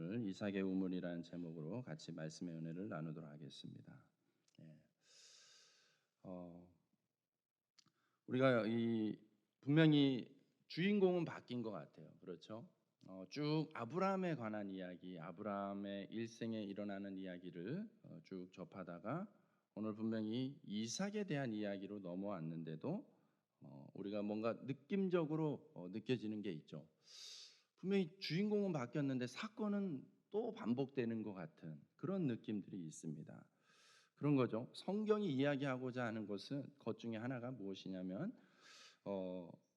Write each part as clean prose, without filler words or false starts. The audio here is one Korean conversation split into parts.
오늘 이삭의 우물이라는 제목으로 같이 말씀의 은혜를 나누도록 하겠습니다. 예. 어, 우리가 분명히 주인공은 바뀐 것 같아요. 그렇죠? 쭉 아브라함에 관한 이야기, 아브라함의 일생에 일어나는 이야기를 쭉 접하다가 오늘 분명히 이삭에 대한 이야기로 넘어왔는데도 우리가 뭔가 느낌적으로 느껴지는 게 있죠. 분명히 주인공은 바뀌었는데 사건은 또 반복되는 것 같은 그런 느낌들이 있습니다. 그런 거죠. 성경이 이야기하고자 하는 것 중에 하나가 무엇이냐면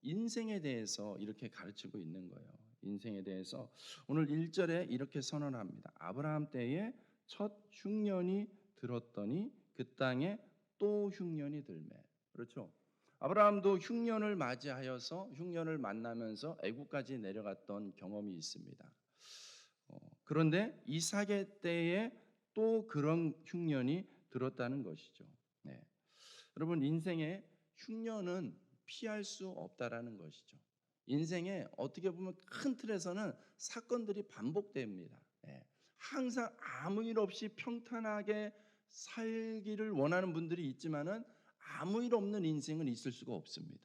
인생에 대해서 이렇게 가르치고 있는 거예요. 인생에 대해서 오늘 1절에 이렇게 선언합니다. 아브라함 때에 첫 흉년이 들었더니 그 땅에 또 흉년이 들매. 그렇죠. 아브라함도 흉년을 맞이하여서 흉년을 만나면서 애굽까지 내려갔던 경험이 있습니다. 그런데 이삭의 때에 또 그런 흉년이 들었다는 것이죠. 네. 여러분 인생에 흉년은 피할 수 없다라는 것이죠. 인생에 어떻게 보면 큰 틀에서는 사건들이 반복됩니다. 예. 항상 아무 일 없이 평탄하게 살기를 원하는 분들이 있지만은 아무 일 없는 인생은 있을 수가 없습니다.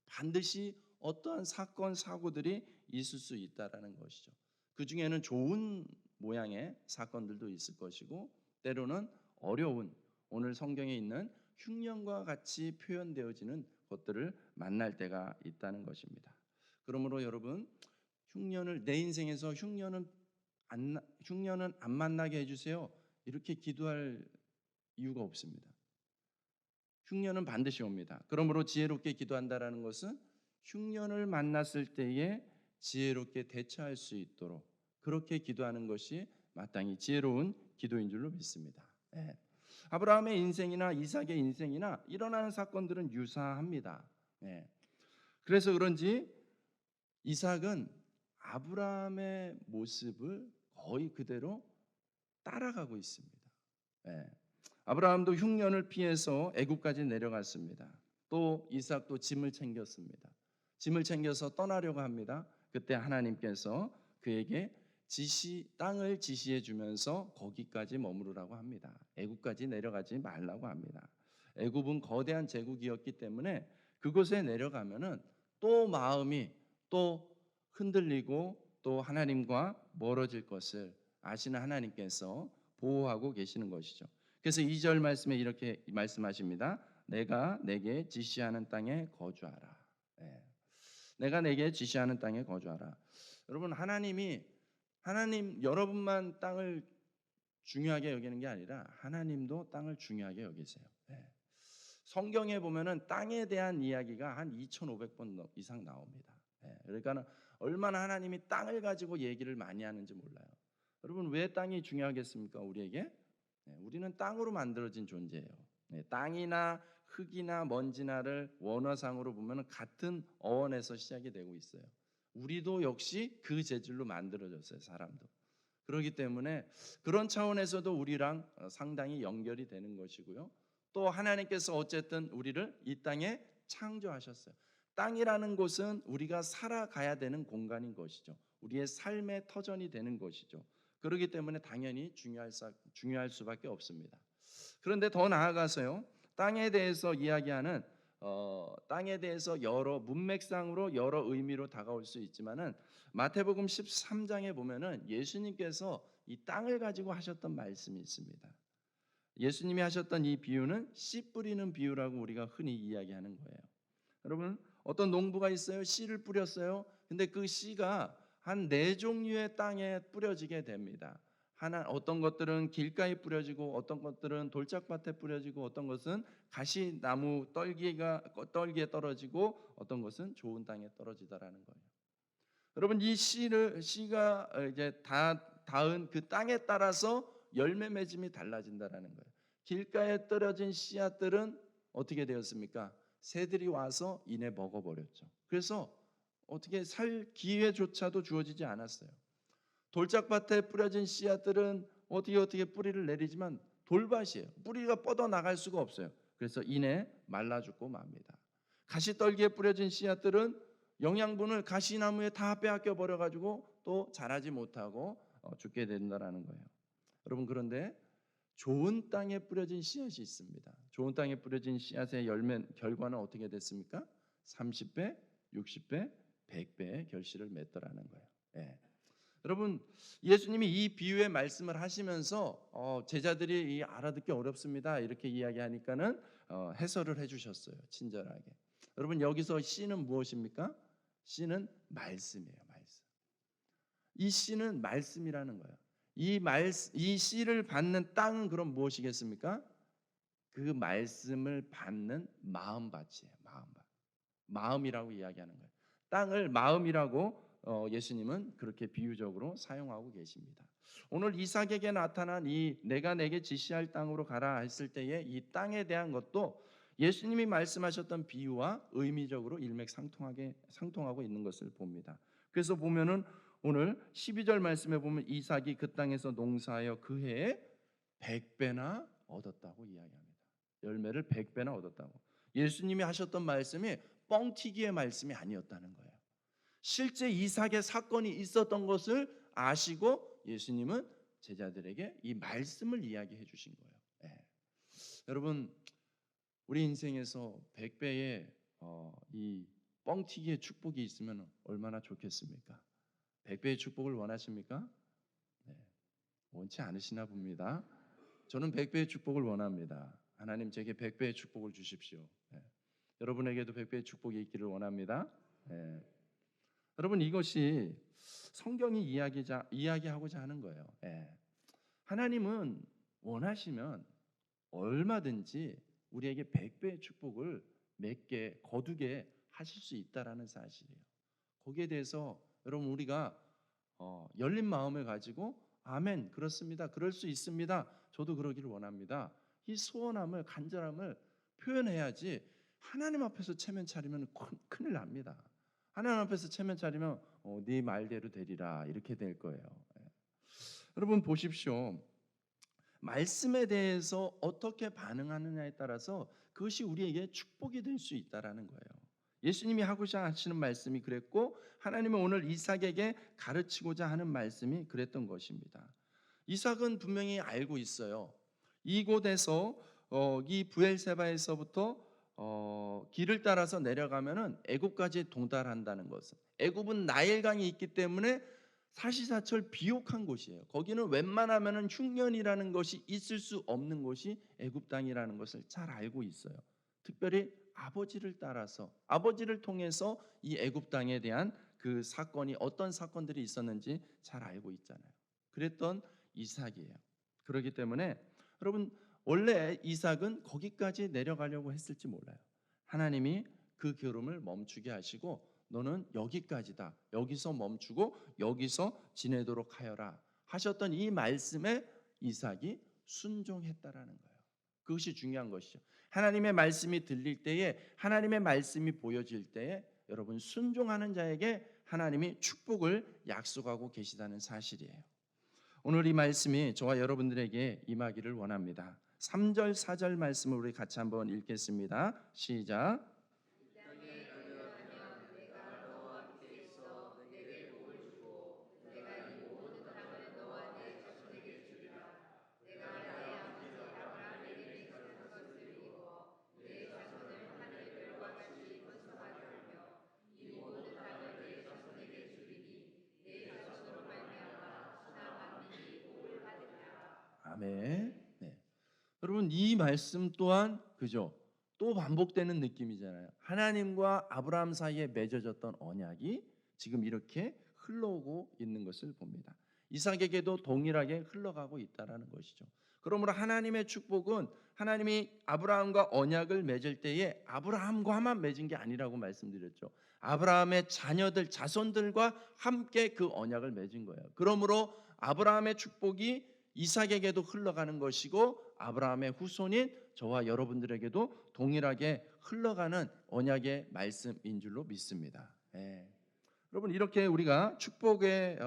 반드시 어떠한 사건 사고들이 있을 수 있다라는 것이죠. 그 중에는 좋은 모양의 사건들도 있을 것이고 때로는 어려운 오늘 성경에 있는 흉년과 같이 표현되어지는 것들을 만날 때가 있다는 것입니다. 그러므로 여러분 내 인생에서 흉년은 안 만나게 해주세요. 이렇게 기도할 이유가 없습니다. 흉년은 반드시 옵니다. 그러므로 지혜롭게 기도한다라는 것은 흉년을 만났을 때에 지혜롭게 대처할 수 있도록 그렇게 기도하는 것이 마땅히 지혜로운 기도인 줄로 믿습니다. 네. 아브라함의 인생이나 이삭의 인생이나 일어나는 사건들은 유사합니다. 네. 그래서 그런지 이삭은 아브라함의 모습을 거의 그대로 따라가고 있습니다. 네. 아브라함도 흉년을 피해서 애굽까지 내려갔습니다. 또 이삭도 짐을 챙겼습니다. 짐을 챙겨서 떠나려고 합니다. 그때 하나님께서 그에게 땅을 지시해 주면서 거기까지 머무르라고 합니다. 애굽까지 내려가지 말라고 합니다. 애굽은 거대한 제국이었기 때문에 그곳에 내려가면은 또 마음이 또 흔들리고 또 하나님과 멀어질 것을 아시는 하나님께서 보호하고 계시는 것이죠. 그래서 2절 말씀에 이렇게 말씀하십니다. 내가 내게 지시하는 땅에 거주하라. 네. 내가 내게 지시하는 땅에 거주하라. 여러분 하나님 여러분만 땅을 중요하게 여기는 게 아니라 하나님도 땅을 중요하게 여기세요. 네. 성경에 보면은 땅에 대한 이야기가 한 2,500번 이상 나옵니다. 네. 그러니까 얼마나 하나님이 땅을 가지고 얘기를 많이 하는지 몰라요. 여러분 왜 땅이 중요하겠습니까? 우리에게? 네, 우리는 땅으로 만들어진 존재예요. 네, 땅이나 흙이나 먼지나를 원어상으로 보면 같은 어원에서 시작이 되고 있어요. 우리도 역시 그 재질로 만들어졌어요. 사람도. 그렇기 때문에 그런 차원에서도 우리랑 상당히 연결이 되는 것이고요. 또 하나님께서 어쨌든 우리를 이 땅에 창조하셨어요. 땅이라는 곳은 우리가 살아가야 되는 공간인 것이죠. 우리의 삶의 터전이 되는 것이죠. 그렇기 때문에 당연히 중요할 수밖에 없습니다. 그런데 더 나아가서요. 땅에 대해서 이야기하는 땅에 대해서 여러 문맥상으로 여러 의미로 다가올 수 있지만은 마태복음 13장에 보면은 예수님께서 이 땅을 가지고 하셨던 말씀이 있습니다. 예수님이 하셨던 이 비유는 씨 뿌리는 비유라고 우리가 흔히 이야기하는 거예요. 여러분 어떤 농부가 있어요. 씨를 뿌렸어요. 근데 그 씨가 한 4종류의 땅에 뿌려지게 됩니다. 어떤 것들은 길가에 뿌려지고 어떤 것들은 돌짝밭에 뿌려지고 어떤 것은 가시나무 떨기에 떨어지고 어떤 것은 좋은 땅에 떨어지다라는 거예요. 여러분 이 씨가 이제 다 닿은 그 땅에 따라서 열매 맺음이 달라진다라는 거예요. 길가에 떨어진 씨앗들은 어떻게 되었습니까? 새들이 와서 이내 먹어버렸죠. 그래서 어떻게 살 기회조차도 주어지지 않았어요. 돌짝밭에 뿌려진 씨앗들은 어떻게 뿌리를 내리지만 돌밭이에요. 뿌리가 뻗어 나갈 수가 없어요. 그래서 이내 말라 죽고 맙니다. 가시떨기에 뿌려진 씨앗들은 영양분을 가시나무에 다 빼앗겨 버려 가지고 또 자라지 못하고 죽게 된다라는 거예요. 여러분, 그런데 좋은 땅에 뿌려진 씨앗이 있습니다. 좋은 땅에 뿌려진 씨앗의 열매 결과는 어떻게 됐습니까? 30배, 60배, 100배의 결실을 맺더라는 거예요. 예. 여러분, 예수님이 이 비유의 말씀을 하시면서 제자들이 알아듣기 어렵습니다 이렇게 이야기하니까는 해설을 해주셨어요, 친절하게. 여러분, 여기서 씨는 무엇입니까? 씨는 말씀이에요. 말씀. 이 씨는 말씀이라는 거예요. 이 씨를 받는 땅은 그럼 무엇이겠습니까? 그 말씀을 받는 마음밭이에요. 마음밭. 마음이라고 이야기하는 거예요. 땅을 마음이라고 예수님은 그렇게 비유적으로 사용하고 계십니다. 오늘 이삭에게 나타난 이 내가 내게 지시할 땅으로 가라 했을 때에 이 땅에 대한 것도 예수님이 말씀하셨던 비유와 의미적으로 상통하고 있는 것을 봅니다. 그래서 보면은 오늘 12절 말씀에 보면 이삭이 그 땅에서 농사하여 그 해에 100배나 얻었다고 이야기합니다. 열매를 100배나 얻었다고. 예수님이 하셨던 말씀이 뻥튀기의 말씀이 아니었다는 거예요. 실제 이삭의 사건이 있었던 것을 아시고 예수님은 제자들에게 이 말씀을 이야기해 주신 거예요. 예. 여러분, 우리 인생에서 100배의 이 뻥튀기의 축복이 있으면 얼마나 좋겠습니까? 100배의 축복을 원하십니까? 네, 원치 않으시나 봅니다. 저는 100배의 축복을 원합니다. 하나님 제게 100배의 축복을 주십시오. 네. 여러분에게도 100배의 축복이 있기를 원합니다. 네. 여러분, 이것이 성경이 이야기하고자 하는 거예요. 네. 하나님은 원하시면 얼마든지 우리에게 100배의 축복을 맺게 거두게 하실 수 있다라는 사실이에요. 거기에 대해서 여러분, 우리가 열린 마음을 가지고 아멘, 그렇습니다, 그럴 수 있습니다, 저도 그러기를 원합니다, 이 소원함을, 간절함을 표현해야지. 하나님 앞에서 체면 차리면 큰일 납니다. 하나님 앞에서 체면 차리면 네 말대로 되리라 이렇게 될 거예요. 여러분 보십시오. 말씀에 대해서 어떻게 반응하느냐에 따라서 그것이 우리에게 축복이 될 수 있다라는 거예요. 예수님이 하고자 하시는 말씀이 그랬고 하나님은 오늘 이삭에게 가르치고자 하는 말씀이 그랬던 것입니다. 이삭은 분명히 알고 있어요. 이곳에서 이 브엘세바에서부터 길을 따라서 내려가면은 애굽까지 동달한다는 것은, 애굽은 나일강이 있기 때문에 사시사철 비옥한 곳이에요. 거기는 웬만하면은 흉년이라는 것이 있을 수 없는 곳이 애굽 땅이라는 것을 잘 알고 있어요. 특별히 아버지를 따라서, 아버지를 통해서 이 애굽 땅에 대한 그 사건이 어떤 사건들이 있었는지 잘 알고 있잖아요. 그랬던 이삭이에요. 그렇기 때문에 여러분, 원래 이삭은 거기까지 내려가려고 했을지 몰라요. 하나님이 그 걸음을 멈추게 하시고 너는 여기까지다, 여기서 멈추고 여기서 지내도록 하여라 하셨던 이 말씀에 이삭이 순종했다라는 거예요. 그것이 중요한 것이죠. 하나님의 말씀이 들릴 때에, 하나님의 말씀이 보여질 때에 여러분, 순종하는 자에게 하나님이 축복을 약속하고 계시다는 사실이에요. 오늘 이 말씀이 저와 여러분들에게 임하기를 원합니다. 3절 4절 말씀을 우리 같이 한번 읽겠습니다. 시작. 아멘. 네. 여러분, 이 말씀 또한 그죠? 또 반복되는 느낌이잖아요. 하나님과 아브라함 사이에 맺어졌던 언약이 지금 이렇게 흘러오고 있는 것을 봅니다. 이삭에게도 동일하게 흘러가고 있다라는 것이죠. 그러므로 하나님의 축복은 하나님이 아브라함과 언약을 맺을 때에 아브라함과만 맺은 게 아니라고 말씀드렸죠. 아브라함의 자녀들, 자손들과 함께 그 언약을 맺은 거예요. 그러므로 아브라함의 축복이 이삭에게도 흘러가는 것이고 아브라함의 후손인 저와 여러분들에게도 동일하게 흘러가는 언약의 말씀인 줄로 믿습니다. 예. 여러분, 이렇게 우리가 축복의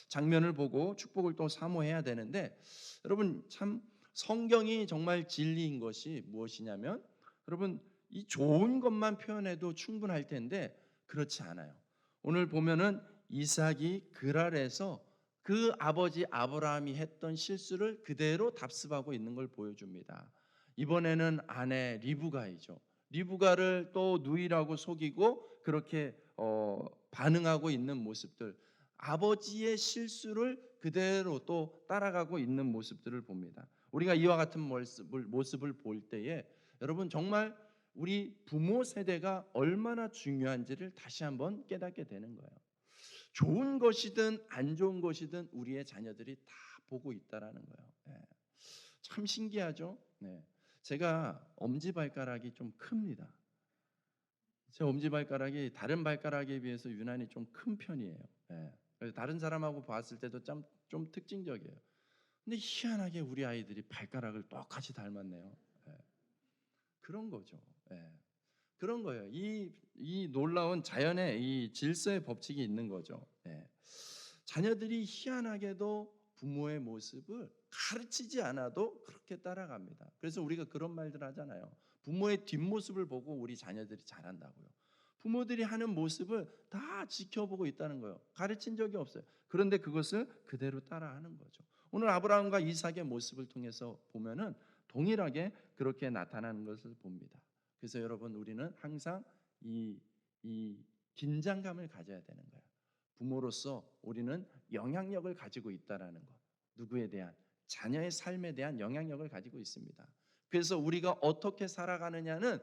장면을 보고 축복을 또 사모해야 되는데, 여러분 참 성경이 정말 진리인 것이 무엇이냐면, 여러분 이 좋은 것만 표현해도 충분할 텐데 그렇지 않아요. 오늘 보면은 이삭이 그랄에서 그 아버지 아브라함이 했던 실수를 그대로 답습하고 있는 걸 보여줍니다. 이번에는 아내 리브가이죠. 리브가를 또 누이라고 속이고 그렇게 반응하고 있는 모습들, 아버지의 실수를 그대로 또 따라가고 있는 모습들을 봅니다. 우리가 이와 같은 모습을 볼 때에 여러분 정말 우리 부모 세대가 얼마나 중요한지를 다시 한번 깨닫게 되는 거예요. 좋은 것이든 안 좋은 것이든 우리의 자녀들이 다 보고 있다라는 거예요. 예. 참 신기하죠. 네. 제가 엄지발가락이 좀 큽니다. 제 엄지발가락이 다른 발가락에 비해서 유난히 좀 큰 편이에요. 예. 그래서 다른 사람하고 봤을 때도 좀 특징적이에요. 근데 희한하게 우리 아이들이 발가락을 똑같이 닮았네요. 예. 그런 거죠. 예. 그런 거예요. 이 놀라운 자연의 이 질서의 법칙이 있는 거죠. 예. 자녀들이 희한하게도 부모의 모습을 가르치지 않아도 그렇게 따라갑니다. 그래서 우리가 그런 말들 하잖아요. 부모의 뒷모습을 보고 우리 자녀들이 자란다고요. 부모들이 하는 모습을 다 지켜보고 있다는 거예요. 가르친 적이 없어요. 그런데 그것을 그대로 따라하는 거죠. 오늘 아브라함과 이삭의 모습을 통해서 보면은 동일하게 그렇게 나타나는 것을 봅니다. 그래서 여러분 우리는 항상 이 긴장감을 가져야 되는 거예요. 부모로서 우리는 영향력을 가지고 있다라는 것. 누구에 대한? 자녀의 삶에 대한 영향력을 가지고 있습니다. 그래서 우리가 어떻게 살아가느냐는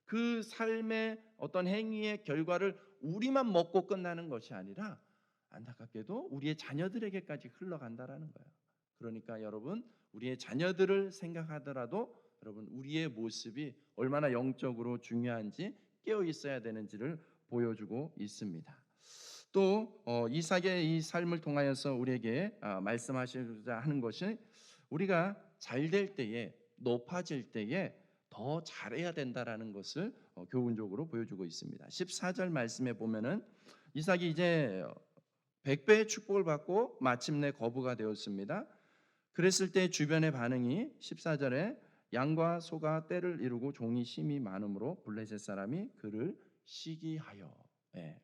그 삶의 어떤 행위의 결과를 우리만 먹고 끝나는 것이 아니라 안타깝게도 우리의 자녀들에게까지 흘러간다라는 거예요. 그러니까 여러분 우리의 자녀들을 생각하더라도 여러분 우리의 모습이 얼마나 영적으로 중요한지 깨어 있어야 되는지를 보여주고 있습니다. 또 이삭의 이 삶을 통하여서 우리에게 말씀하시고자 하는 것이 우리가 잘 될 때에 높아질 때에 더 잘해야 된다라는 것을 교훈적으로 보여주고 있습니다. 14절 말씀에 보면은 이삭이 이제 100배의 축복을 받고 마침내 거부가 되었습니다. 그랬을 때 주변의 반응이 14절에 양과 소가 떼를 이루고 종이 심히 많으므로 블레셋 사람이 그를 시기하여. 예.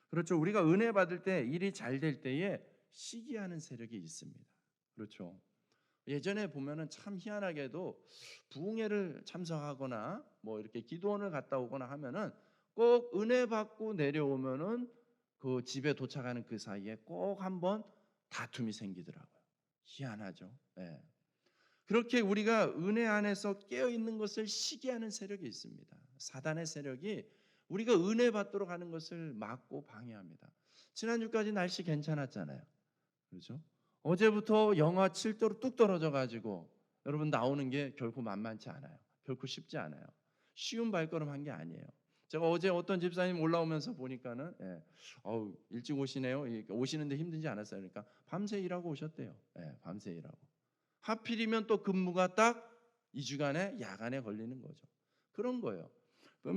그렇죠. 우리가 은혜 받을 때 일이 잘 될 때에 시기하는 세력이 있습니다. 그렇죠. 예전에 보면은 참 희한하게도 부흥회를 참석하거나 뭐 이렇게 기도원을 갔다 오거나 하면은 꼭 은혜 받고 내려오면은 그 집에 도착하는 그 사이에 꼭 한번 다툼이 생기더라고요. 희한하죠. 예. 그렇게 우리가 은혜 안에서 깨어 있는 것을 시기하는 세력이 있습니다. 사단의 세력이 우리가 은혜 받도록 하는 것을 막고 방해합니다. 지난주까지 날씨 괜찮았잖아요. 그렇죠? 어제부터 영하 7도로 뚝 떨어져 가지고 여러분 나오는 게 결코 만만치 않아요. 결코 쉽지 않아요. 쉬운 발걸음 한 게 아니에요. 제가 어제 어떤 집사님 올라오면서 보니까는 일찍 오시네요. 오시는데 힘들지 않았어요. 그러니까 밤새 일하고 오셨대요. 밤새 일하고. 하필이면 또 근무가 딱 2주간에 야간에 걸리는 거죠. 그런 거예요.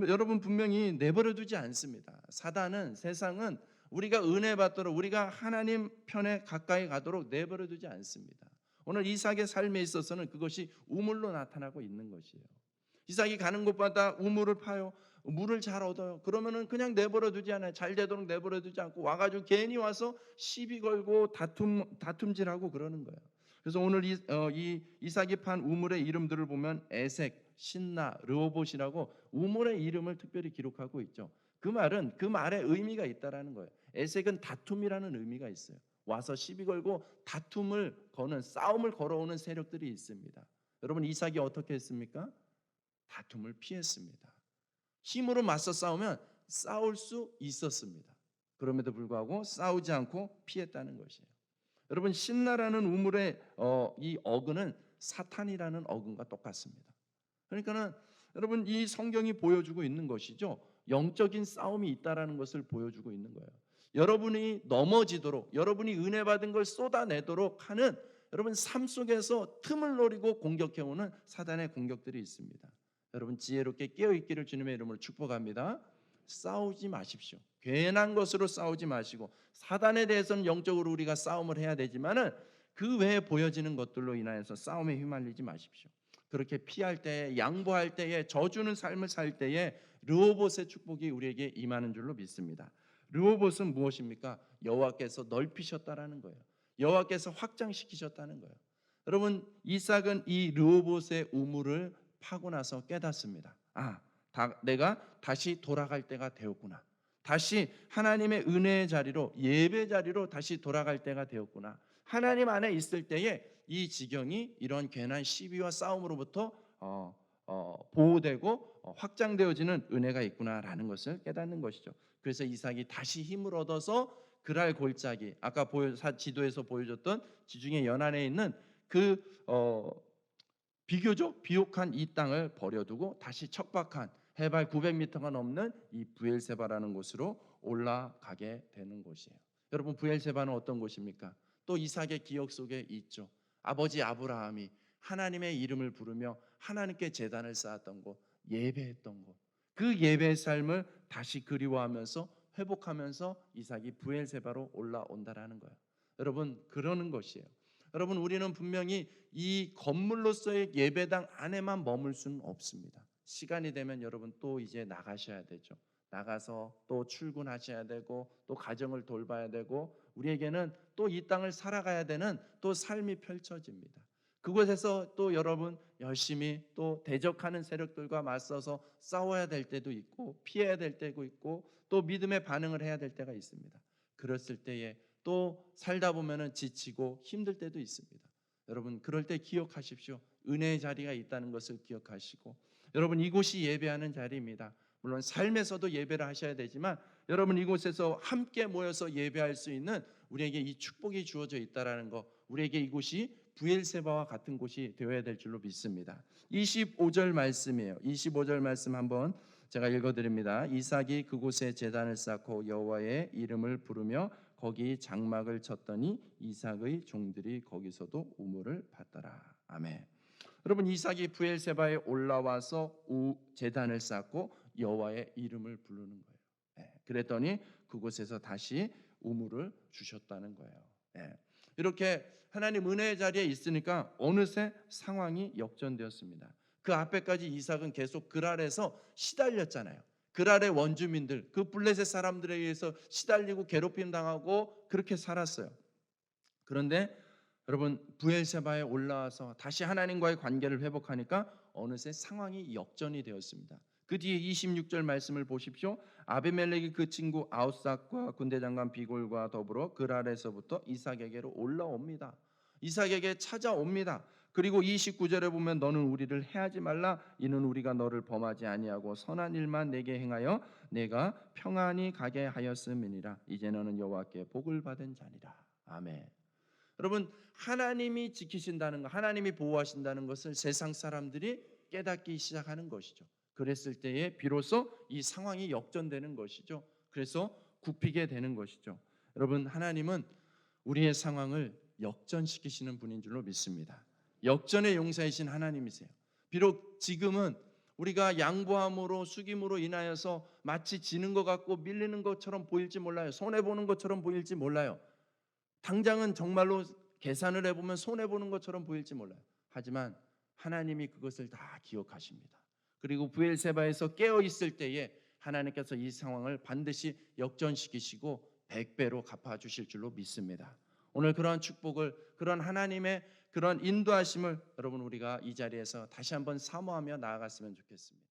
여러분 분명히 내버려 두지 않습니다. 사단은 세상은 우리가 은혜 받도록 우리가 하나님 편에 가까이 가도록 내버려 두지 않습니다. 오늘 이삭의 삶에 있어서는 그것이 우물로 나타나고 있는 것이에요. 이삭이 가는 곳마다 우물을 파요. 물을 잘 얻어요. 그러면은 그냥 내버려 두지 않아요. 잘 되도록 내버려 두지 않고 와가지고 괜히 와서 시비 걸고 다툼질하고 그러는 거예요. 그래서 오늘 이 이삭이 판 우물의 이름들을 보면 에색, 신나, 르호봇이라고 우물의 이름을 특별히 기록하고 있죠. 그 말은 그 말에 의미가 있다라는 거예요. 에색은 다툼이라는 의미가 있어요. 와서 시비 걸고 다툼을 거는 싸움을 걸어오는 세력들이 있습니다. 여러분 이삭이 어떻게 했습니까? 다툼을 피했습니다. 힘으로 맞서 싸우면 싸울 수 있었습니다. 그럼에도 불구하고 싸우지 않고 피했다는 것이에요. 여러분 신나라는 우물의 이 어근은 사탄이라는 어근과 똑같습니다. 그러니까는 여러분 이 성경이 보여주고 있는 것이죠. 영적인 싸움이 있다라는 것을 보여주고 있는 거예요. 여러분이 넘어지도록 여러분이 은혜 받은 걸 쏟아내도록 하는 여러분 삶 속에서 틈을 노리고 공격해오는 사단의 공격들이 있습니다. 여러분 지혜롭게 깨어있기를 주님의 이름으로 축복합니다. 싸우지 마십시오. 괜한 것으로 싸우지 마시고 사단에 대해서는 영적으로 우리가 싸움을 해야 되지만은 그 외에 보여지는 것들로 인하여서 싸움에 휘말리지 마십시오. 그렇게 피할 때에 양보할 때에 져주는 삶을 살 때에 르호봇의 축복이 우리에게 임하는 줄로 믿습니다. 르호봇은 무엇입니까? 여호와께서 넓히셨다라는 거예요. 여호와께서 확장시키셨다는 거예요. 여러분, 이삭은 이 르호봇의 우물을 파고 나서 깨닫습니다. 내가 다시 돌아갈 때가 되었구나. 다시 하나님의 은혜의 자리로, 예배 자리로 다시 돌아갈 때가 되었구나. 하나님 안에 있을 때에 이 지경이 이런 괜한 시비와 싸움으로부터 보호되고 확장되어지는 은혜가 있구나라는 것을 깨닫는 것이죠. 그래서 이삭이 다시 힘을 얻어서 그랄 골짜기, 아까 지도에서 보여줬던 지중해 연안에 있는 그 비교적 비옥한 이 땅을 버려두고 다시 척박한 해발 900m가 넘는 이 부엘세바라는 곳으로 올라가게 되는 곳이에요. 여러분, 부엘세바는 어떤 곳입니까? 또 이삭의 기억 속에 있죠. 아버지 아브라함이 하나님의 이름을 부르며 하나님께 제단을 쌓았던 곳, 예배했던 곳, 그 예배의 삶을 다시 그리워하면서 회복하면서 이삭이 부엘세바로 올라온다라는 거예요. 여러분, 그러는 것이에요. 여러분, 우리는 분명히 이 건물로서의 예배당 안에만 머물 수는 없습니다. 시간이 되면 여러분 또 이제 나가셔야 되죠. 나가서 또 출근하셔야 되고 또 가정을 돌봐야 되고 우리에게는 또 이 땅을 살아가야 되는 또 삶이 펼쳐집니다. 그곳에서 또 여러분 열심히 또 대적하는 세력들과 맞서서 싸워야 될 때도 있고 피해야 될 때도 있고 또 믿음의 반응을 해야 될 때가 있습니다. 그랬을 때에 또 살다 보면은 지치고 힘들 때도 있습니다. 여러분, 그럴 때 기억하십시오. 은혜의 자리가 있다는 것을 기억하시고, 여러분, 이곳이 예배하는 자리입니다. 물론 삶에서도 예배를 하셔야 되지만 여러분, 이곳에서 함께 모여서 예배할 수 있는 우리에게 이 축복이 주어져 있다라는 거, 우리에게 이곳이 부엘세바와 같은 곳이 되어야 될 줄로 믿습니다. 25절 말씀이에요. 25절 말씀 한번 제가 읽어드립니다. 이삭이 그곳에 제단을 쌓고 여호와의 이름을 부르며 거기 장막을 쳤더니 이삭의 종들이 거기서도 우물을 받더라. 아멘. 여러분, 이삭이 부엘세바에 올라와서 제단을 쌓고 여호와의 이름을 부르는 거예요. 그랬더니 그곳에서 다시 우물을 주셨다는 거예요. 이렇게 하나님 은혜의 자리에 있으니까 어느새 상황이 역전되었습니다. 그 앞에까지 이삭은 계속 그랄에서 시달렸잖아요. 그랄의 원주민들, 그 블레셋 사람들에 의해서 시달리고 괴롭힘 당하고 그렇게 살았어요. 그런데 여러분, 부엘세바에 올라와서 다시 하나님과의 관계를 회복하니까 어느새 상황이 역전이 되었습니다. 그 뒤에 26절 말씀을 보십시오. 아비멜렉이 그 친구 아웃삭과 군대장관 비골과 더불어 그랄에서부터 이삭에게로 올라옵니다. 이삭에게 찾아옵니다. 그리고 29절에 보면 너는 우리를 해하지 말라. 이는 우리가 너를 범하지 아니하고 선한 일만 내게 행하여 내가 평안히 가게 하였음이니라. 이제 너는 여호와께 복을 받은 자니라. 아멘. 여러분, 하나님이 지키신다는 것, 하나님이 보호하신다는 것을 세상 사람들이 깨닫기 시작하는 것이죠. 그랬을 때에 비로소 이 상황이 역전되는 것이죠. 그래서 굽히게 되는 것이죠. 여러분, 하나님은 우리의 상황을 역전시키시는 분인 줄로 믿습니다. 역전의 용사이신 하나님이세요. 비록 지금은 우리가 양보함으로 숙임으로 인하여서 마치 지는 것 같고 밀리는 것처럼 보일지 몰라요. 손해보는 것처럼 보일지 몰라요. 당장은 정말로 계산을 해보면 손해보는 것처럼 보일지 몰라요. 하지만 하나님이 그것을 다 기억하십니다. 그리고 부엘세바에서 깨어있을 때에 하나님께서 이 상황을 반드시 역전시키시고 100배로 갚아주실 줄로 믿습니다. 오늘 그러한 축복을, 그런 하나님의 그런 인도하심을 여러분 우리가 이 자리에서 다시 한번 사모하며 나아갔으면 좋겠습니다.